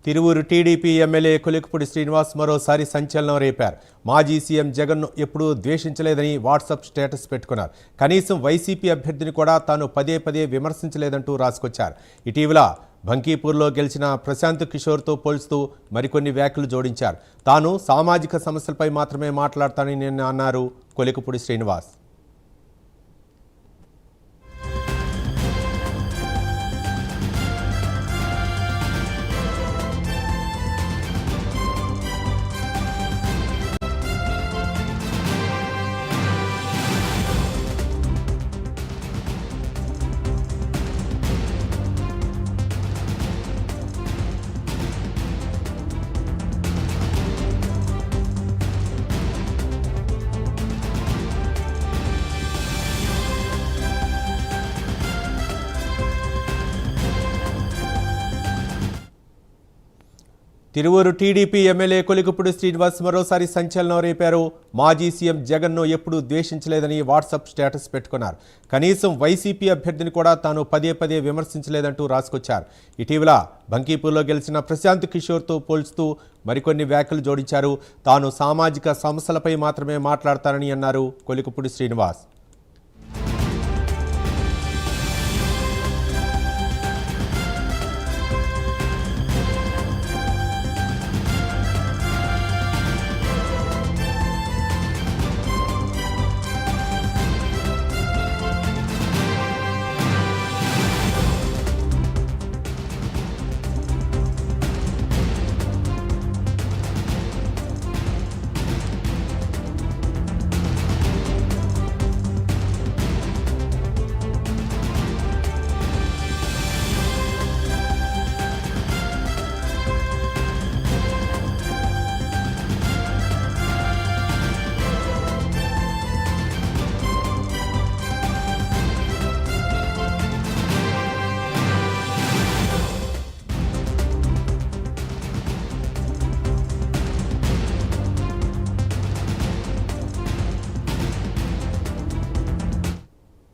Tiruvuru TDP MLA Kolikapudi Srinivas మరోసారి సంచలనం రేపారు. మాజీ సీఎం జగన్ను ఎప్పుడూ ద్వేషించలేదని వాట్సాప్ స్టేటస్ పెట్టుకున్నారు. కనీసం వైసీపీ అభ్యర్థిని కూడా తాను పదే పదే విమర్శించలేదంటూ రాసుకొచ్చారు. ఇటీవల బంకీపూర్లో గెలిచిన ప్రశాంత్ కిషోర్తో పోల్చుతూ మరికొన్ని వ్యాఖ్యలు జోడించారు. తాను సామాజిక సమస్యలపై మాత్రమే మాట్లాడతానని అన్నారు కొలికపూడి శ్రీనివాస్. తిరువూరు టీడీపీ ఎమ్మెల్యే కొలికపూడి శ్రీనివాస్ మరోసారి సంచలనం రేపారు. మాజీ సీఎం జగన్ను ఎప్పుడూ ద్వేషించలేదని వాట్సాప్ స్టేటస్ పెట్టుకున్నారు. కనీసం వైసీపీ అభ్యర్థిని కూడా తాను పదే పదే విమర్శించలేదంటూ రాసుకొచ్చారు. ఇటీవల బంకీపూర్లో గెలిచిన ప్రశాంత్ కిషోర్తో పోల్చుతూ మరికొన్ని వ్యాఖ్యలు జోడించారు. తాను సామాజిక సమస్యలపై మాత్రమే మాట్లాడతానని అన్నారు కొలికపూడి శ్రీనివాస్.